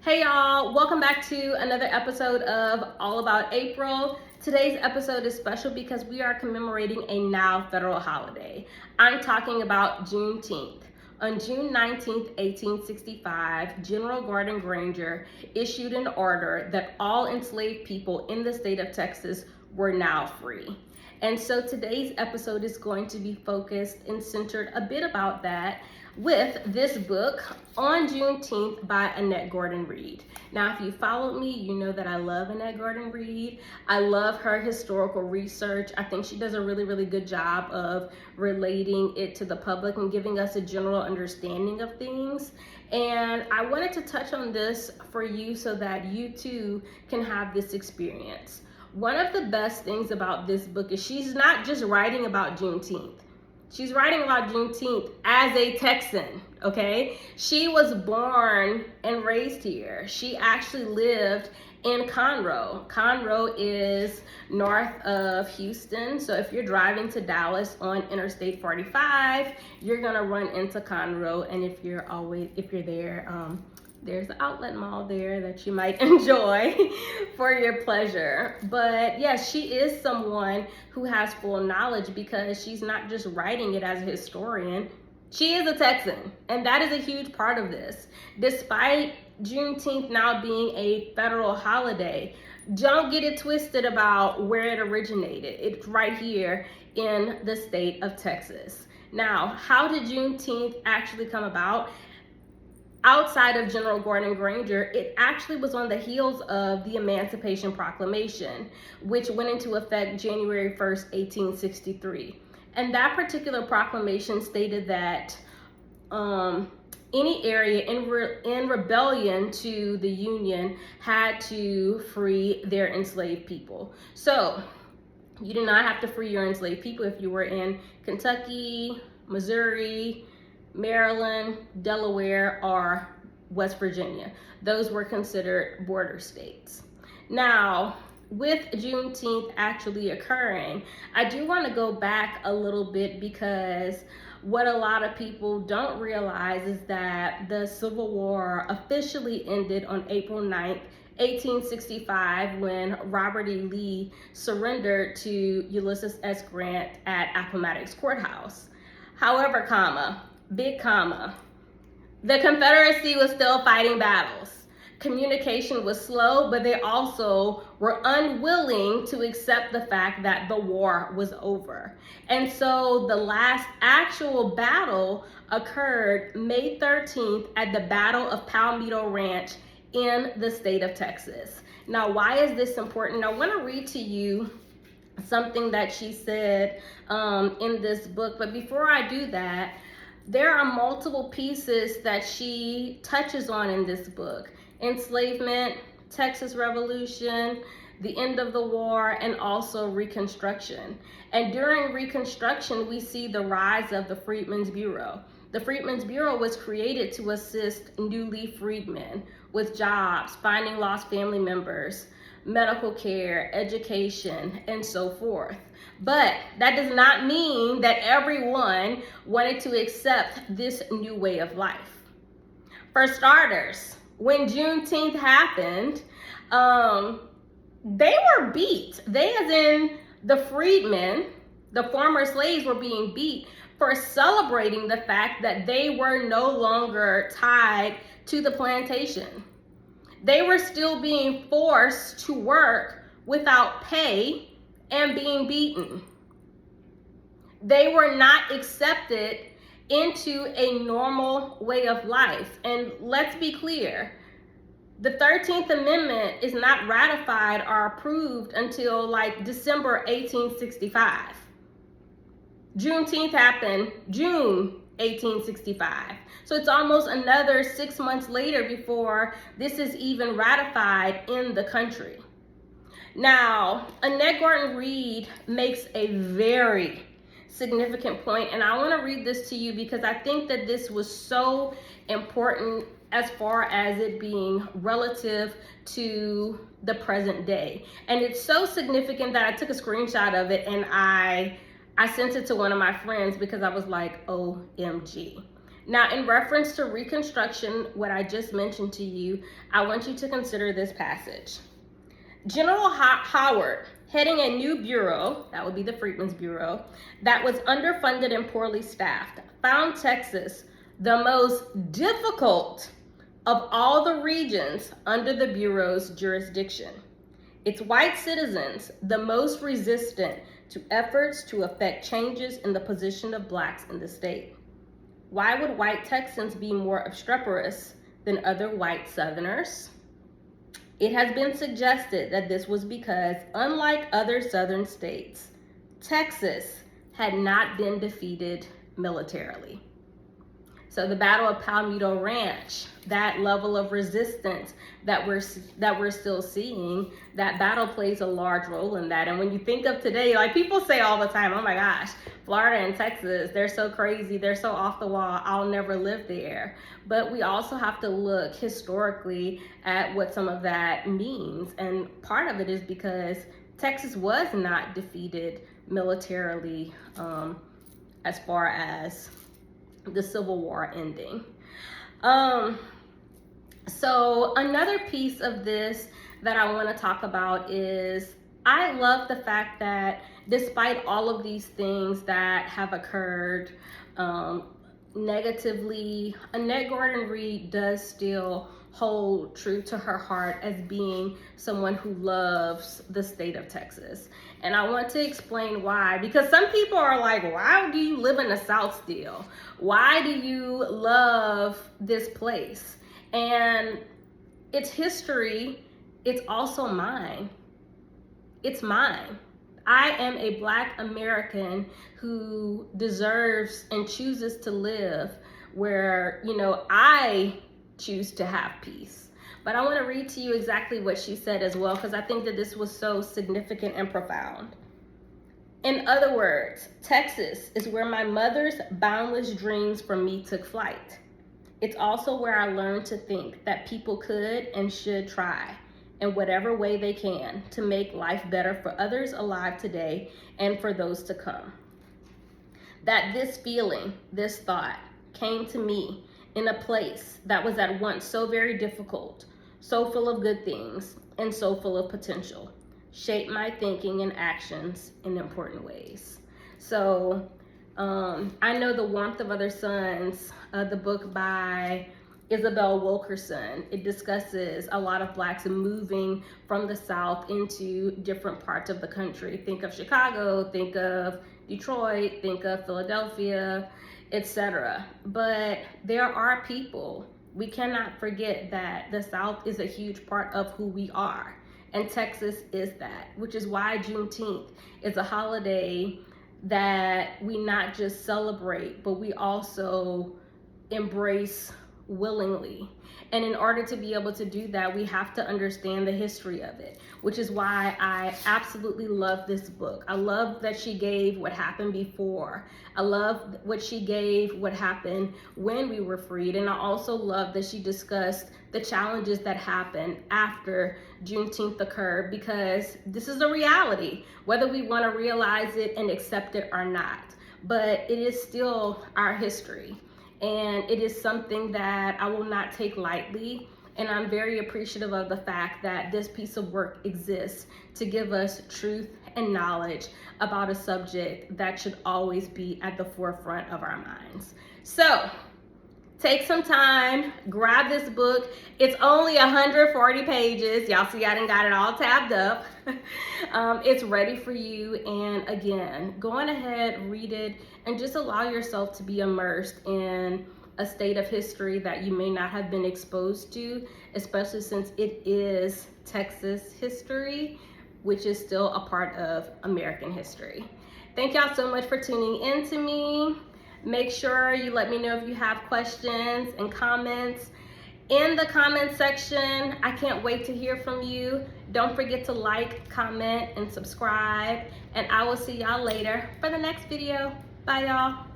Hey y'all, welcome back to another episode of All About April. Today's episode is special because we are commemorating a now federal holiday. I'm talking about Juneteenth. On June 19th, 1865, General Gordon Granger issued an order that all enslaved people in the state of Texas were now free. And so today's episode is going to be focused and centered a bit about that with this book, On Juneteenth by Annette Gordon-Reed. Now, if you followed me, you know that I love Annette Gordon-Reed. I love her historical research. I think she does a really good job of relating it to the public and giving us a general understanding of things. And I wanted to touch on this for you so that you too can have this experience. One of the best things about this book is she's not just writing about Juneteenth. She's writing about Juneteenth as a Texan, okay? She was born and raised here. She actually lived in Conroe. Conroe is north of Houston. So if you're driving to Dallas on Interstate 45, you're gonna run into Conroe. And if you're there, there's an outlet mall there that you might enjoy for your pleasure. But yes, she is someone who has full knowledge because she's not just writing it as a historian. She is a Texan, and that is a huge part of this. Despite Juneteenth now being a federal holiday, don't get it twisted about where it originated. It's right here in the state of Texas. Now, how did Juneteenth actually come about? Outside of General Gordon Granger, it actually was on the heels of the Emancipation Proclamation, which went into effect January 1st, 1863. And that particular proclamation stated that any area in rebellion to the Union had to free their enslaved people. So you did not have to free your enslaved people if you were in Kentucky, Missouri, Maryland, Delaware, or West Virginia. Those were considered border states. Now, with Juneteenth actually occurring, I do want to go back a little bit because what a lot of people don't realize is that the Civil War officially ended on April 9th, 1865, when Robert E. Lee surrendered to Ulysses S. Grant at Appomattox Courthouse. However, big comma, the Confederacy was still fighting battles. Communication was slow, but they also were unwilling to accept the fact that the war was over. And so the last actual battle occurred May 13th at the Battle of Palmetto Ranch in the state of Texas. Now, why is this important? I want to read to you something that she said in this book, but before I do that, there are multiple pieces that she touches on in this book: enslavement, Texas Revolution, the end of the war, and also Reconstruction. And during Reconstruction, we see the rise of the Freedmen's Bureau. The Freedmen's Bureau was created to assist newly freedmen with jobs, finding lost family members, medical care, education, and so forth. But that does not mean that everyone wanted to accept this new way of life. For starters, when Juneteenth happened, they were beat. They, as in the freedmen, the former slaves, were being beat for celebrating the fact that they were no longer tied to the plantation. They were still being forced to work without pay and being beaten. They were not accepted into a normal way of life. And let's be clear, the 13th Amendment is not ratified or approved until like December 1865. Juneteenth happened June 1865. So it's almost another 6 months later before this is even ratified in the country. Now, Annette Gordon-Reed makes a very significant point, and I want to read this to you because I think that this was so important as far as it being relative to the present day. And it's so significant that I took a screenshot of it and I sent it to one of my friends because I was like, OMG. Now, in reference to Reconstruction, what I just mentioned to you, I want you to consider this passage. General Howard, heading a new bureau, that would be the Freedmen's Bureau, that was underfunded and poorly staffed, found Texas the most difficult of all the regions under the Bureau's jurisdiction. Its white citizens the most resistant to efforts to effect changes in the position of blacks in the state. Why would white Texans be more obstreperous than other white Southerners? It has been suggested that this was because, unlike other Southern states, Texas had not been defeated militarily. So the Battle of Palmetto Ranch, that level of resistance that we're still seeing, that battle plays a large role in that. And when you think of today, like people say all the time, oh my gosh, Florida and Texas, they're so crazy, they're so off the wall, I'll never live there. But we also have to look historically at what some of that means. And part of it is because Texas was not defeated militarily as far as the Civil War ending. So another piece of this that I want to talk about is I love the fact that despite all of these things that have occurred negatively, Annette Gordon-Reed does still hold true to her heart as being someone who loves the state of Texas. And I want to explain why, because some people are like, why do you live in the South still? Why do you love this place? And it's history, it's also mine. It's mine. I am a Black American who deserves and chooses to live where, I choose to have peace. But I want to read to you exactly what she said as well, because I think that this was so significant and profound. In other words, Texas is where my mother's boundless dreams for me took flight. It's also where I learned to think that people could and should try in whatever way they can to make life better for others alive today and for those to come. That this feeling, this thought, came to me in a place that was at once so very difficult, so full of good things, and so full of potential, shaped my thinking and actions in important ways. So I Know the Warmth of Other Suns, the book by Isabel Wilkerson. It discusses a lot of Blacks moving from the South into different parts of the country. Think of Chicago, think of Detroit, think of Philadelphia, etc. But there are people, we cannot forget that the South is a huge part of who we are. And Texas is that, which is why Juneteenth is a holiday that we not just celebrate, but we also embrace willingly. And in order to be able to do that, we have to understand the history of it, which is why I absolutely love this book. I love that she gave what happened before. I love what she gave what happened when we were freed. And I also love that she discussed the challenges that happened after Juneteenth occurred, because this is a reality, whether we want to realize it and accept it or not. But it is still our history. And it is something that I will not take lightly. And I'm very appreciative of the fact that this piece of work exists to give us truth and knowledge about a subject that should always be at the forefront of our minds. So take some time, grab this book. It's only 140 pages. Y'all see I done got it all tabbed up. It's ready for you. And again, go on ahead, read it, and just allow yourself to be immersed in a state of history that you may not have been exposed to, especially since it is Texas history, which is still a part of American history. Thank y'all so much for tuning in to me. Make sure you let me know if you have questions and comments in the comment section. I can't wait to hear from you. Don't forget to like, comment, and subscribe. And I will see y'all later for the next video. Bye, y'all.